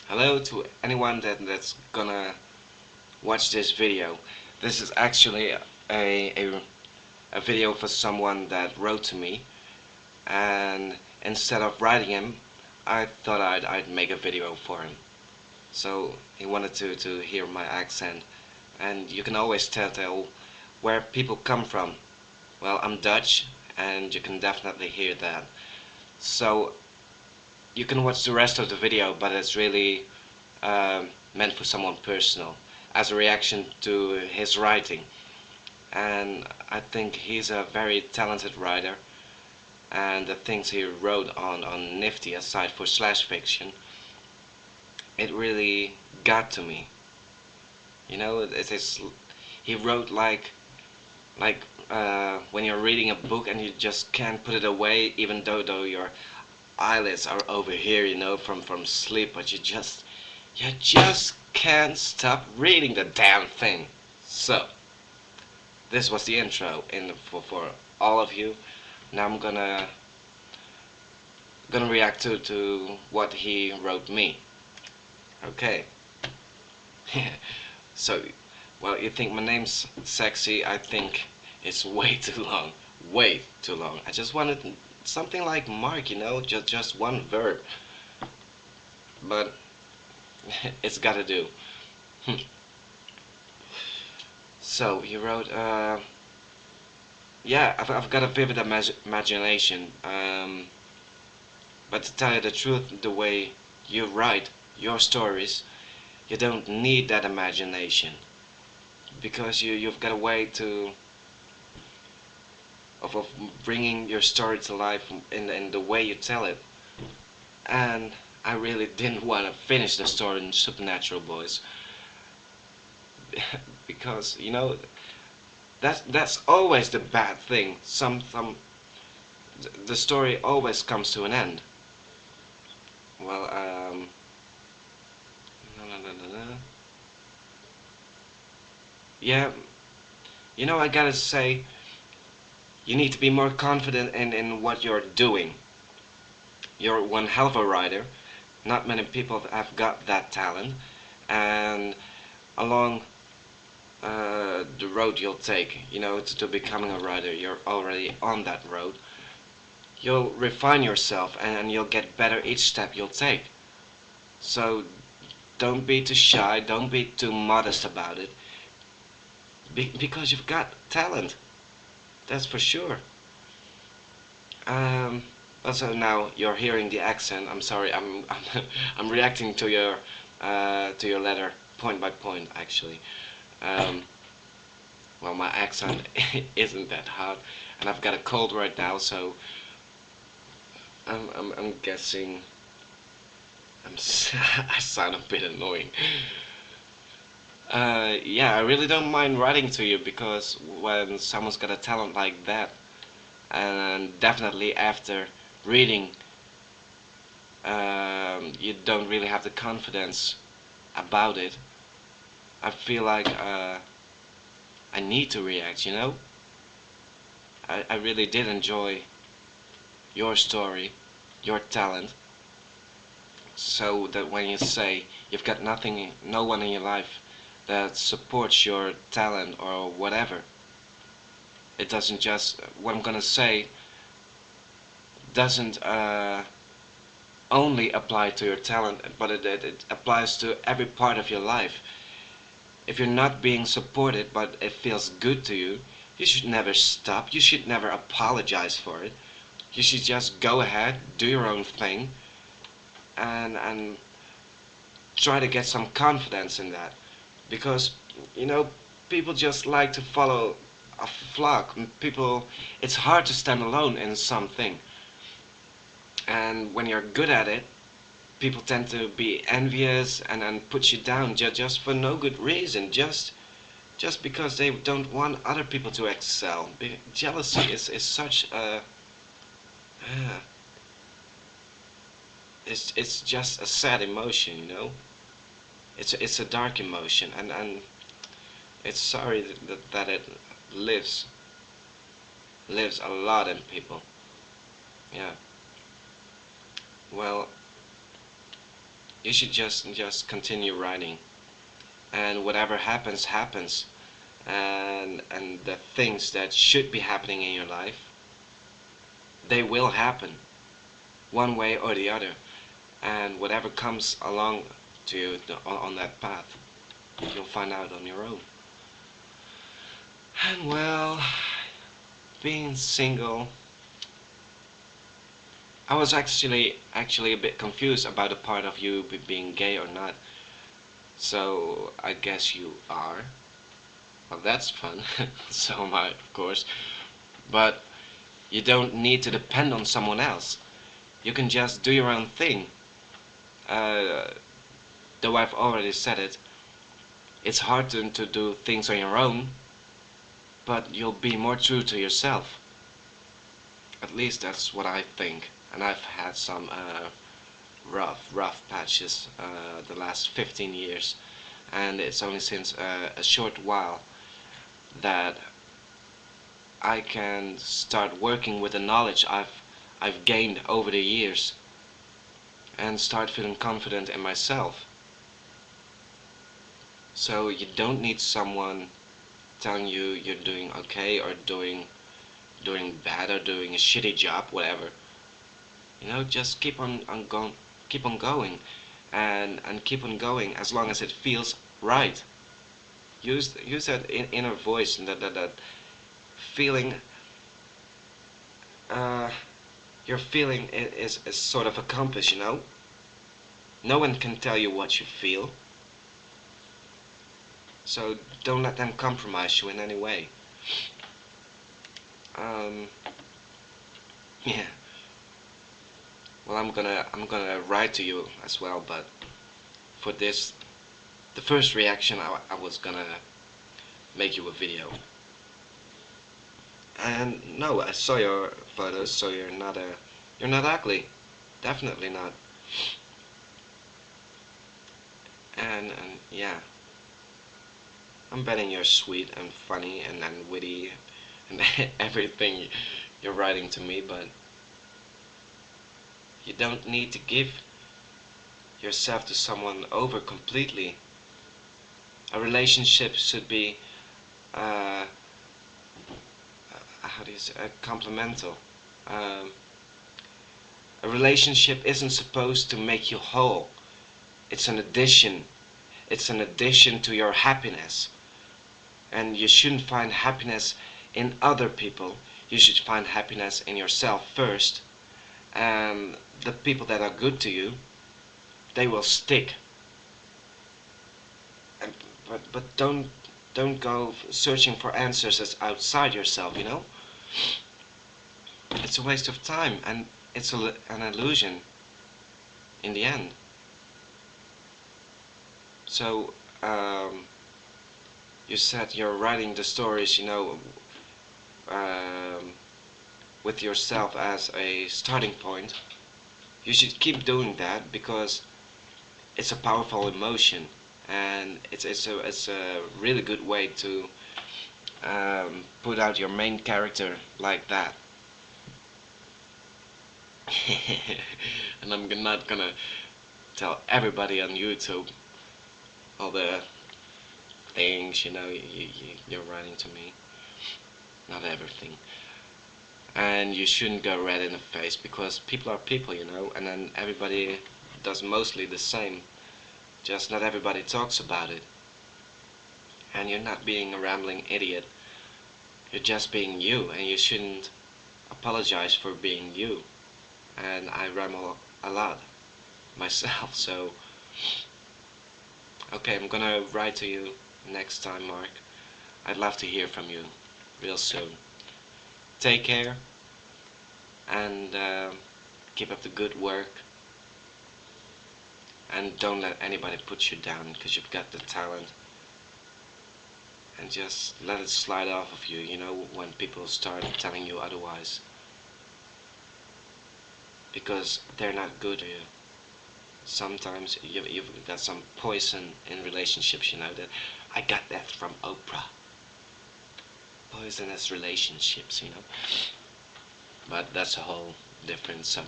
Hello to anyone that's gonna watch this video. This is actually a video for someone that wrote to me, and instead of writing him, I thought I'd make a video for him. So he wanted to hear my accent, and you can always tell where people come from. Well, I'm Dutch, and you can definitely hear that. So you can watch the rest of the video, but it's really meant for someone personal, as a reaction to his writing. And I think he's a very talented writer, and the things he wrote on Nifty, aside for slash fiction, it really got to me. It is, he wrote like when you're reading a book and you just can't put it away, even though your eyelids are over here, from sleep, but you just can't stop reading the damn thing. So this was the intro for all of you. Now I'm gonna react to what he wrote me. Okay. So, well, you think my name's sexy? I think it's way too long. Way too long. I just wanted something like Mark, just one verb. But it's gotta do. So he wrote, yeah, I've got a vivid imagination. But to tell you the truth, the way you write your stories, you don't need that imagination, because you've got a way of bringing your story to life in the way you tell it. And I really didn't want to finish the story in Supernatural Boys, because that's always the bad thing. The story always comes to an end. Well, no, no, no, no, no. Yeah, I gotta say, you need to be more confident in what you're doing. You're one hell of a writer. Not many people have got that talent, and along the road you'll take, to becoming a writer, you're already on that road. You'll refine yourself, and you'll get better each step you'll take. So don't be too shy, don't be too modest about it, because you've got talent, that's for sure. Um, Also, now you're hearing the accent. I'm sorry. I'm reacting to your letter point by point, actually. Um, well, my accent isn't that hard, and I've got a cold right now, so I'm guessing I sound a bit annoying. Yeah, I really don't mind writing to you, because when someone's got a talent like that, and definitely after reading, you don't really have the confidence about it. I feel like I need to react. I really did enjoy your story, your talent, so that when you say you've got nothing, no one in your life that supports your talent or whatever, it doesn't just, what I'm gonna say doesn't only apply to your talent, but it applies to every part of your life. If you're not being supported, but it feels good to you, you should never stop. You should never apologize for it. You should just go ahead, do your own thing, and try to get some confidence in that. Because, you know, people just like to follow a flock. People, it's hard to stand alone in something. And when you're good at it, people tend to be envious and put you down just for no good reason. Just because they don't want other people to excel. Jealousy is such a uh, it's just a sad emotion. It's a dark emotion, and it's sorry that it lives lives a lot in people. Yeah. Well, you should just continue writing, and whatever happens happens, and the things that should be happening in your life, they will happen one way or the other, and whatever comes along to you on that path, you'll find out on your own. And well, being single, I was actually a bit confused about the part of you being gay or not. So I guess you are. Well, that's fun. So am I, of course. But you don't need to depend on someone else. You can just do your own thing. Uh, though I've already said it, it's hard to do things on your own, but you'll be more true to yourself. At least that's what I think. And I've had some rough patches the last 15 years, and it's only since a short while that I can start working with the knowledge I've gained over the years and start feeling confident in myself. So you don't need someone telling you you're doing okay or doing bad or doing a shitty job, whatever. You know, just keep on going, and keep on going as long as it feels right. Use that inner voice and that feeling. Uh, your feeling is sort of a compass, you know. No one can tell you what you feel, so don't let them compromise you in any way. Um, yeah. Well, I'm gonna write to you as well, but for this, the first reaction, I was gonna make you a video. And no, I saw your photos, so you're not ugly, definitely not. And yeah, I'm betting you're sweet and funny and witty and everything you're writing to me, but you don't need to give yourself to someone over completely. A relationship should be uh, how do you say, complemental. Um, a relationship isn't supposed to make you whole. It's an addition. It's an addition to your happiness. And you shouldn't find happiness in other people. You should find happiness in yourself first. And the people that are good to you, they will stick. And, but don't go searching for answers that's outside yourself, you know? It's a waste of time, and it's an illusion in the end. So, you said you're writing the stories, you know, um, with yourself as a starting point. You should keep doing that because it's a powerful emotion, and it's a really good way to put out your main character like that. And I'm not gonna tell everybody on YouTube all the things, you know, you're writing to me. Not everything. And you shouldn't go red in the face because people are people, you know, and then everybody does mostly the same. Just not everybody talks about it. And you're not being a rambling idiot. You're just being you, and you shouldn't apologize for being you. And I ramble a lot myself, so okay, I'm gonna write to you next time, Mark. I'd love to hear from you real soon. Take care, and keep up the good work, and don't let anybody put you down because you've got the talent, and just let it slide off of you, you know, when people start telling you otherwise, because they're not good to you. Sometimes you've got some poison in relationships, you know, that I got that from Oprah. Poisonous relationships, you know. But that's a whole different subject.